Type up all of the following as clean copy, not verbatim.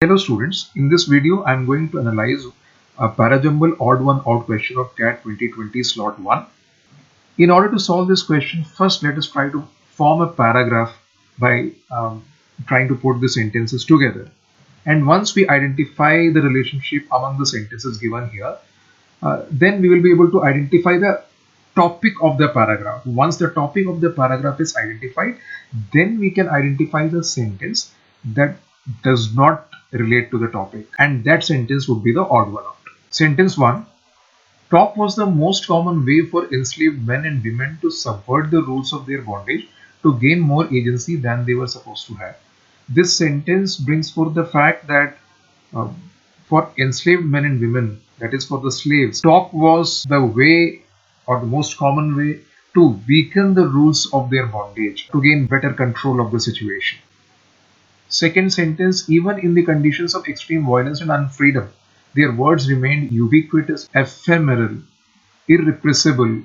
Hello students, in this video I am going to analyze a parajumble odd one out question of CAT 2020 slot 1. In order to solve this question, first let us try to form a paragraph by trying to put the sentences together. And once we identify the relationship among the sentences given here, then we will be able to identify the topic of the paragraph. Once the topic of the paragraph is identified, then we can identify the sentence that does not relate to the topic, and that sentence would be the odd one out. Sentence 1. Talk was the most common way for enslaved men and women to subvert the rules of their bondage to gain more agency than they were supposed to have. This sentence brings forth the fact that uh, for enslaved men and women, that is for the slaves, talk was the way or the most common way to weaken the rules of their bondage to gain better control of the situation. Second sentence, even in the conditions of extreme violence and unfreedom, their words remained ubiquitous, ephemeral, irrepressible,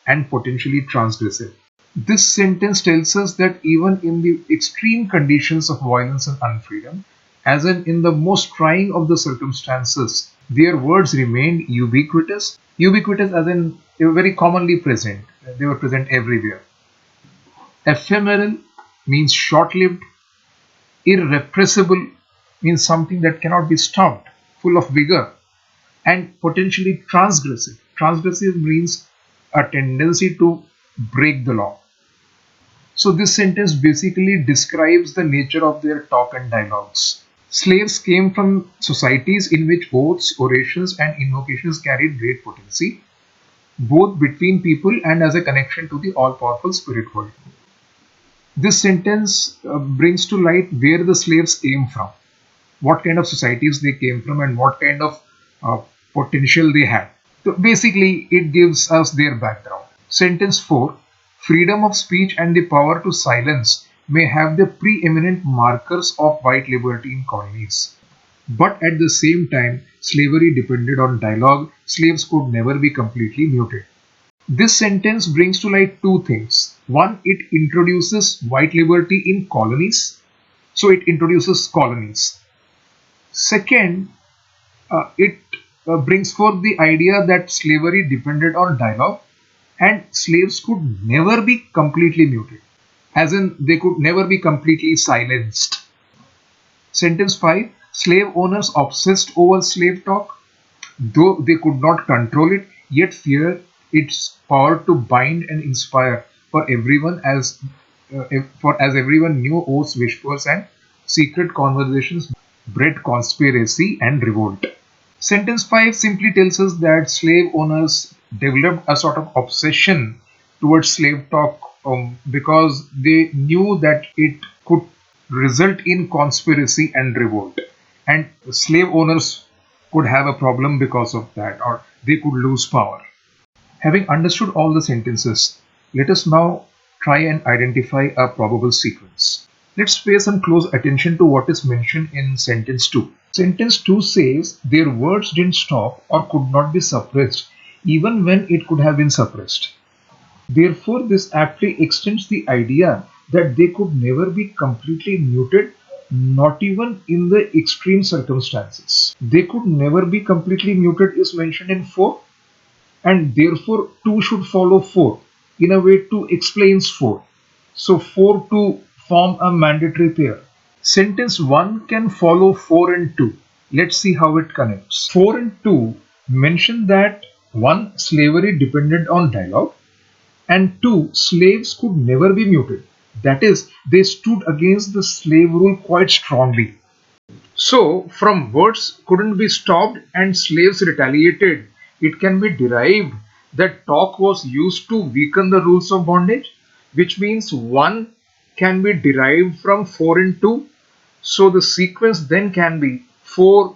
and potentially transgressive. This sentence tells us that even in the extreme conditions of violence and unfreedom, as in the most trying of the circumstances, their words remained ubiquitous. Ubiquitous as in they were very commonly present. They were present everywhere. Ephemeral means short-lived. Irrepressible means something that cannot be stopped, full of vigor. And potentially transgressive. Transgressive means a tendency to break the law. So this sentence basically describes the nature of their talk and dialogues. Slaves came from societies in which oaths, orations, and invocations carried great potency, both between people and as a connection to the all-powerful spirit world. This sentence brings to light where the slaves came from, what kind of societies they came from, and what kind of potential they had. So basically, it gives us their background. Sentence 4. Freedom of speech and the power to silence may have the preeminent markers of white liberty in colonies. But at the same time, slavery depended on dialogue. Slaves could never be completely muted. This sentence brings to light two things. One, it introduces white liberty in colonies. So it introduces colonies. Second, it brings forth the idea that slavery depended on dialogue and slaves could never be completely muted, as in they could never be completely silenced. Sentence 5. Slave owners obsessed over slave talk, though they could not control it, yet feared its power to bind and inspire for everyone as everyone knew oaths, whispers, and secret conversations bred conspiracy and revolt. Sentence 5 simply tells us that slave owners developed a sort of obsession towards slave talk because they knew that it could result in conspiracy and revolt, and slave owners could have a problem because of that, or they could lose power. Having understood all the sentences, let us now try and identify a probable sequence. Let's pay some close attention to what is mentioned in sentence 2. Sentence 2 says their words didn't stop or could not be suppressed even when it could have been suppressed. Therefore, this aptly extends the idea that they could never be completely muted, not even in the extreme circumstances. They could never be completely muted is mentioned in 4, and therefore 2 should follow 4. In a way, 2 explains 4. So 4 to form a mandatory pair. Sentence 1 can follow 4 and 2. Let's see how it connects. 4 and 2 mention that 1. Slavery depended on dialogue, and 2. Slaves could never be muted. That is, they stood against the slave rule quite strongly. So, from words couldn't be stopped and slaves retaliated, it can be derived that talk was used to weaken the rules of bondage, which means 1 can be derived from 4 and 2. So, the sequence then can be 4,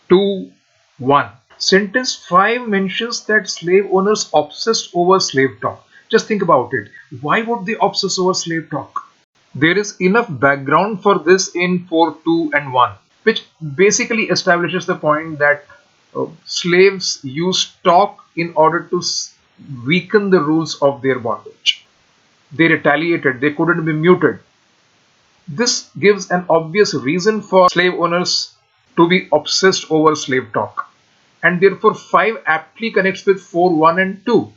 2, 1. Sentence 5 mentions that slave owners obsessed over slave talk. Just think about it. Why would they obsess over slave talk? There is enough background for this in 4, 2 and 1, which basically establishes the point that slaves used talk in order to weaken the rules of their bondage. They retaliated, they couldn't be muted. This gives an obvious reason for slave owners to be obsessed over slave talk. And therefore 5 aptly connects with 4, 1 and 2.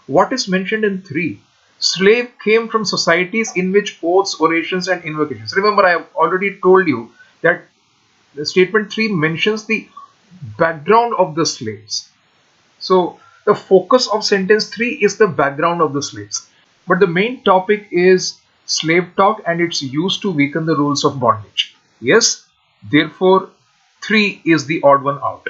What is mentioned in 3? Slave came from societies in which oaths, orations and invocations. Remember, I have already told you that the statement 3 mentions the background of the slaves. So the focus of sentence 3 is the background of the slaves. But the main topic is slave talk and it's used to weaken the rules of bondage. Yes, therefore 3 is the odd one out.